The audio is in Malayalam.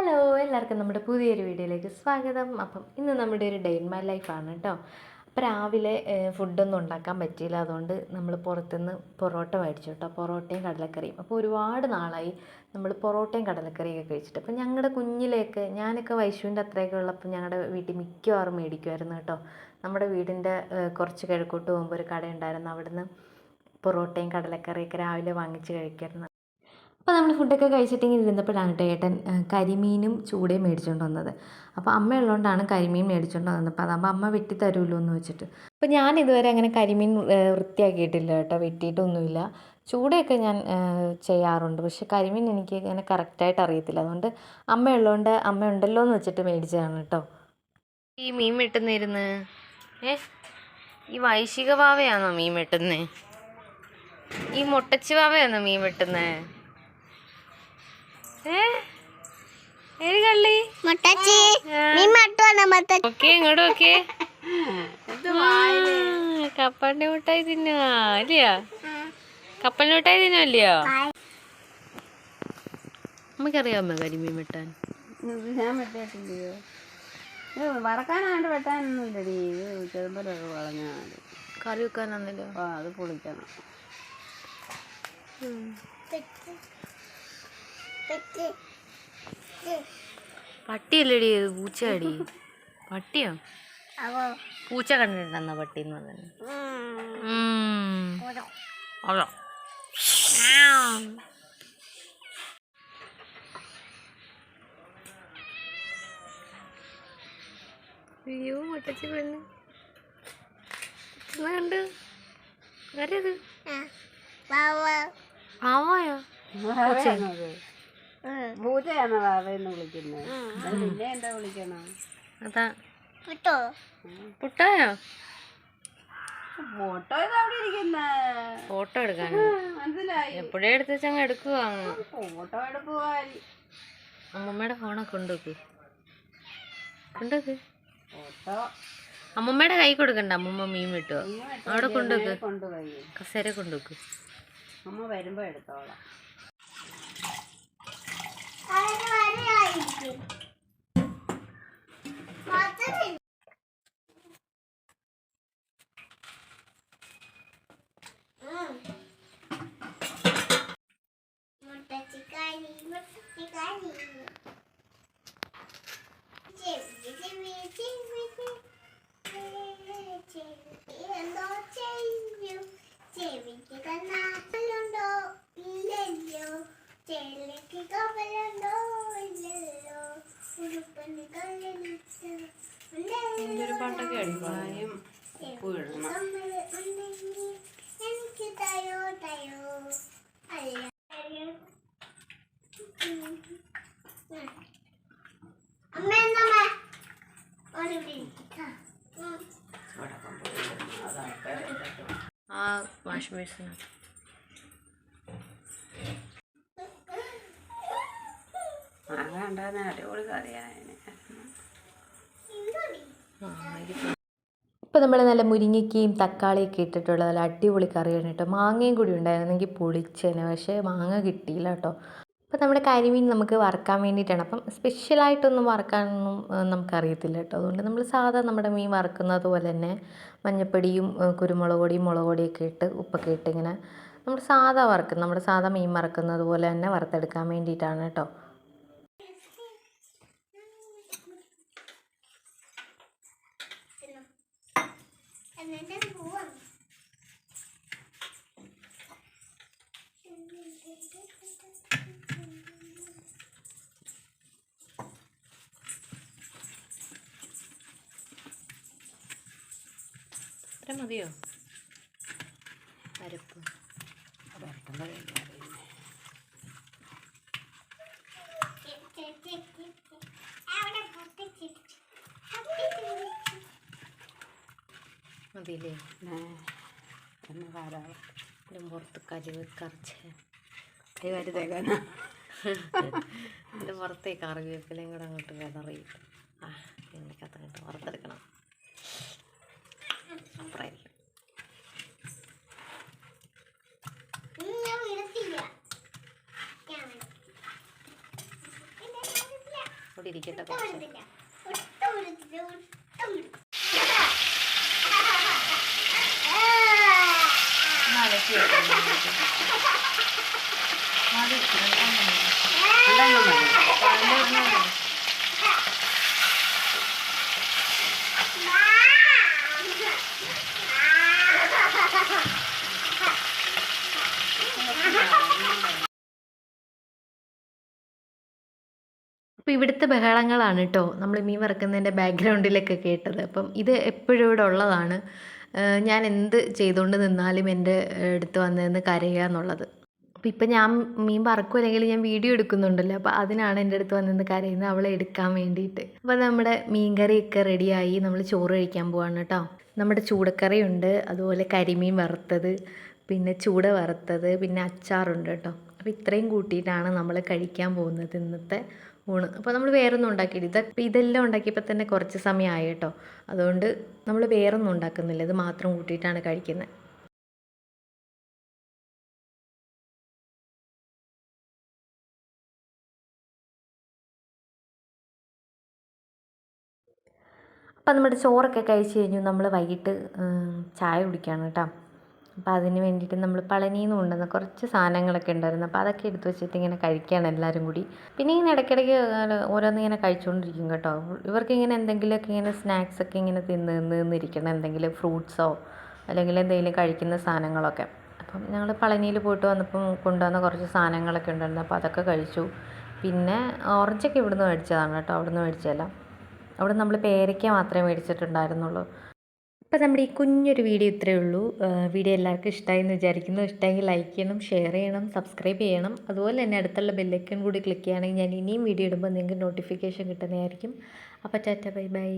ഹലോ, എല്ലാവർക്കും നമ്മുടെ പുതിയൊരു വീഡിയോയിലേക്ക് സ്വാഗതം. അപ്പം ഇന്ന് നമ്മുടെ ഒരു ഡേ ഇൻ മൈ ലൈഫാണ് കേട്ടോ. അപ്പോൾ രാവിലെ ഫുഡൊന്നും ഉണ്ടാക്കാൻ പറ്റിയില്ല, അതുകൊണ്ട് നമ്മൾ പുറത്തുനിന്ന് പൊറോട്ട മേടിച്ചു കേട്ടോ, പൊറോട്ടയും കടലക്കറിയും. അപ്പോൾ ഒരുപാട് നാളായി നമ്മൾ പൊറോട്ടയും കടലക്കറിയൊക്കെ കഴിച്ചിട്ട്. അപ്പോൾ ഞങ്ങളുടെ കുഞ്ഞിലേക്ക് ഞാനൊക്കെ വൈശുവിൻ്റെ അത്രയൊക്കെ ഉള്ളപ്പോൾ ഞങ്ങളുടെ വീട്ടിൽ മിക്കവാറും മേടിക്കുമായിരുന്നു കേട്ടോ. നമ്മുടെ വീടിൻ്റെ കുറച്ച് കിഴക്കോട്ട് പോകുമ്പോൾ ഒരു കടയുണ്ടായിരുന്നു, അവിടുന്ന് പൊറോട്ടയും കടലക്കറിയൊക്കെ രാവിലെ വാങ്ങിച്ച് കഴിക്കുമായിരുന്നു. അപ്പോൾ നമ്മൾ ഫുഡൊക്കെ കഴിച്ചിട്ടിങ്ങനെ ഇരുന്നപ്പോഴാണ് കേട്ടോ ഏട്ടൻ കരിമീനും ചൂടയും മേടിച്ചുകൊണ്ട് വന്നത്. അപ്പോൾ അമ്മ ഉള്ളതുകൊണ്ടാണ് കരിമീൻ മേടിച്ചുകൊണ്ട് വന്നത്. അപ്പോൾ അതാകുമ്പോൾ അമ്മ വെട്ടി തരുമല്ലോ എന്ന് വെച്ചിട്ട്. അപ്പോൾ ഞാൻ ഇതുവരെ അങ്ങനെ കരിമീൻ വൃത്തിയാക്കിയിട്ടില്ല കേട്ടോ, വെട്ടിയിട്ടൊന്നുമില്ല. ചൂടയൊക്കെ ഞാൻ ചെയ്യാറുണ്ട്, പക്ഷെ കരിമീൻ എനിക്ക് അങ്ങനെ കറക്റ്റായിട്ട് അറിയത്തില്ല. അതുകൊണ്ട് അമ്മ ഉള്ളതുകൊണ്ട് അമ്മ ഉണ്ടല്ലോ എന്ന് വെച്ചിട്ട് മേടിച്ചതാണ് കേട്ടോ. ഈ മീൻ വെട്ടുന്നിരുന്ന് ഈ വൈശിക വാവയാണോ മീൻ വെട്ടുന്നേ? ഈ മുട്ടച്ചി വാവയാണോ മീൻ വെട്ടുന്നേ? കപ്പലിന്റെ മിഠായി തിന്നുവാ അല്ലയോ? കപ്പലിന്റെ മിഠായി തിന്നുവല്ലയോ? നമുക്കറിയാമോ കരിമീൻ വെട്ടാൻ? ഞാൻ വെട്ടിട്ടില്ലയോ? വറക്കാനായിട്ട് വെട്ടാനൊന്നുമില്ലടി, ചെറുമ്പലൊക്കെ വളഞ്ഞാൽ മതി. കറി വെക്കാനാന്നല്ലോ. അത് പൊളിക്കണം. പട്ടിയല്ലടി, പൂച്ചയടി. പട്ടിയോ? പൂച്ച കണ്ടിട്ടുണ്ടെന്ന പട്ടി എന്ന് പറഞ്ഞു. അയ്യോ മുട്ടച്ചി പെണ്ണ് കണ്ട് ആരത്? പാവയോ? പൂച്ചയാണോ വാവയെന്ന് വിളിക്കുന്നത്? പിന്നെ എന്താ വിളിക്കണം? അതാ പുട്ടായോ? ഫോട്ടോ അവിടെ ഇരിക്കുന്ന ഫോട്ടോ എടുക്കാൻ മനസ്സിലായി. എപ്പോഴേ എടുത്ത് വെച്ചങ്ങ് എടുക്കുക. ഫോട്ടോ എടുക്കുവാൻ അമ്മമ്മയുടെ ഫോണൊക്കെ കൊണ്ടുവെക്ക് കൊണ്ടുവെക്ക്. ഫോട്ടോ അമ്മമ്മയുടെ കൈ കൊടുക്കണ്ട, അമ്മമ്മ മീൻ വെട്ടുക. അവിടെ കൊണ്ടുവെക്ക്, കൊണ്ടുപോയി കസേര കൊണ്ടുവെക്ക്. അമ്മ വരുമ്പോ എടുത്തോളാം. പാട്ടൊക്കെ അടിപ്പായും ഉപ്പ് ഇടണം. ആ വാഷ് ബേസിന് ഉണ്ടാകുന്ന അടിപൊളി കറിയാണ്. ഇപ്പോൾ നമ്മൾ നല്ല മുരിങ്ങയ്ക്കയും തക്കാളിയൊക്കെ ഇട്ടിട്ടുള്ള നല്ല അടിപൊളി കറിയാണ് കേട്ടോ. മാങ്ങയും കൂടി ഉണ്ടായിരുന്നെങ്കിൽ പൊളിച്ചേനെ, പക്ഷേ മാങ്ങ കിട്ടിയില്ല കേട്ടോ. അപ്പോൾ നമ്മുടെ കരിമീൻ നമുക്ക് വറുക്കാൻ വേണ്ടിയിട്ടാണ്. അപ്പം സ്പെഷ്യലായിട്ടൊന്നും വറുക്കാനൊന്നും നമുക്കറിയത്തില്ല കേട്ടോ. അതുകൊണ്ട് നമ്മൾ സാധാ നമ്മുടെ മീൻ വറുക്കുന്നത് പോലെ തന്നെ മഞ്ഞൾപ്പൊടിയും കുരുമുളക് പൊടിയും മുളക് പൊടിയൊക്കെ ഇട്ട് ഉപ്പൊക്കെ ഇട്ട് ഇങ്ങനെ നമ്മൾ സാധാ വറുക്കും, നമ്മുടെ സാധാ മീൻ വറുക്കുന്നത് പോലെ തന്നെ വറുത്തെടുക്കാൻ വേണ്ടിയിട്ടാണ് കേട്ടോ. ഇത്ര മതിയോ അരപ്പ്? മതിയില്ലേ? പുറത്ത് കരിവ് കറച്ച് കരുതേക്കാനാ എൻ്റെ പുറത്തേക്ക് കറിവേപ്പിലയും കൂടെ അങ്ങോട്ട് വിതറിയിട്ട് എണ്ണക്കകത്തങ്ങോട്ട് വറുത്തെടുക്കണം. സൂപ്പറായിരിക്കും. അവിടെ ഇരിക്കട്ടെ കുറച്ച്. അലക്കി വെക്കണം. മതി, അപ്പോൾ ഇവിടുത്തെ ബഹളങ്ങളാണ് കേട്ടോ നമ്മൾ മീൻ വറുക്കുന്നതിൻ്റെ ബാക്ക്ഗ്രൗണ്ടിലൊക്കെ കേട്ടത്. അപ്പം ഇത് എപ്പോഴും ഇവിടെ ഉള്ളതാണ്. ഞാൻ എന്ത് ചെയ്തുകൊണ്ട് നിന്നാലും എൻ്റെ അടുത്ത് വന്നതെന്ന് കരയുക എന്നുള്ളത്. അപ്പോൾ ഇപ്പം ഞാൻ മീൻ വറക്കുമല്ലെങ്കിൽ ഞാൻ വീഡിയോ എടുക്കുന്നുണ്ടല്ലോ, അപ്പോൾ അതിനാണ് എൻ്റെ അടുത്ത് വന്നിരുന്ന് കരയുന്നത്, അവളെ എടുക്കാൻ വേണ്ടിയിട്ട്. അപ്പോൾ നമ്മുടെ മീൻ കറിയൊക്കെ റെഡിയായി, നമ്മൾ ചോറ് കഴിക്കാൻ പോവാണ് കേട്ടോ. നമ്മുടെ ചൂടക്കറിയുണ്ട്, അതുപോലെ കരിമീൻ വറുത്തത്, പിന്നെ ചൂട വറുത്തത്, പിന്നെ അച്ചാറുണ്ട് കേട്ടോ. അപ്പോൾ ഇത്രയും കൂട്ടിയിട്ടാണ് നമ്മൾ കഴിക്കാൻ പോകുന്നത് ഇന്നത്തെ ഊണ്. അപ്പോൾ നമ്മൾ വേറൊന്നും ഉണ്ടാക്കിയില്ല. ഇതെല്ലാം ഉണ്ടാക്കിയപ്പോൾ തന്നെ കുറച്ച് സമയമായി കേട്ടോ. അതുകൊണ്ട് നമ്മൾ വേറൊന്നും ഉണ്ടാക്കുന്നില്ല, ഇത് മാത്രം കൂട്ടിയിട്ടാണ് കഴിക്കുന്നത്. അപ്പം നമ്മുടെ ചോറൊക്കെ കഴിച്ച് കഴിഞ്ഞു. നമ്മൾ വൈകിട്ട് ചായ കുടിക്കുകയാണ് കേട്ടോ. അപ്പോൾ അതിന് വേണ്ടിയിട്ട് നമ്മൾ പളനിയിൽ നിന്ന് കൊണ്ടുവന്ന കുറച്ച് സാധനങ്ങളൊക്കെ ഉണ്ടായിരുന്നു. അപ്പോൾ അതൊക്കെ എടുത്ത് വെച്ചിട്ട് ഇങ്ങനെ കഴിക്കുകയാണ് എല്ലാവരും കൂടി. പിന്നെ ഇങ്ങനെ ഇടയ്ക്കിടയ്ക്ക് ഓരോന്ന് ഇങ്ങനെ കഴിച്ചുകൊണ്ടിരിക്കും കേട്ടോ. ഇവർക്ക് ഇങ്ങനെ എന്തെങ്കിലുമൊക്കെ ഇങ്ങനെ സ്നാക്സൊക്കെ ഇങ്ങനെ തിന്നിരിക്കണം, എന്തെങ്കിലും ഫ്രൂട്ട്സോ അല്ലെങ്കിൽ എന്തെങ്കിലും കഴിക്കുന്ന സാധനങ്ങളൊക്കെ. അപ്പം ഞങ്ങൾ പളനിയിൽ പോയിട്ട് വന്നപ്പം കൊണ്ടുവന്ന കുറച്ച് സാധനങ്ങളൊക്കെ ഉണ്ടായിരുന്നു. അപ്പോൾ അതൊക്കെ കഴിച്ചു. പിന്നെ ഓറഞ്ചൊക്കെ ഇവിടുന്ന് മേടിച്ചതാണ് കേട്ടോ, അവിടുന്ന് മേടിച്ചതല്ല. അവിടെ നമ്മൾ പേരയ്ക്ക മാത്രമേ മേടിച്ചിട്ടുണ്ടായിരുന്നുള്ളൂ. അപ്പോൾ നമ്മുടെ ഈ കുഞ്ഞൊരു വീഡിയോ ഇത്രയേ ഉള്ളൂ. വീഡിയോ എല്ലാവർക്കും ഇഷ്ടമായി എന്ന് വിചാരിക്കുന്നു. ഇഷ്ടമെങ്കിൽ ലൈക്ക് ചെയ്യണം, ഷെയർ ചെയ്യണം, സബ്സ്ക്രൈബ് ചെയ്യണം. അതുപോലെ തന്നെ അടുത്തുള്ള ബെല്ലൈക്കൺ കൂടി ക്ലിക്ക് ചെയ്യുകയാണെങ്കിൽ ഞാൻ ഇനിയും വീഡിയോ ഇടുമ്പോൾ നിങ്ങൾക്ക് നോട്ടിഫിക്കേഷൻ കിട്ടുന്നതായിരിക്കും. അപ്പോൾ ടാറ്റ, ബൈ ബൈ.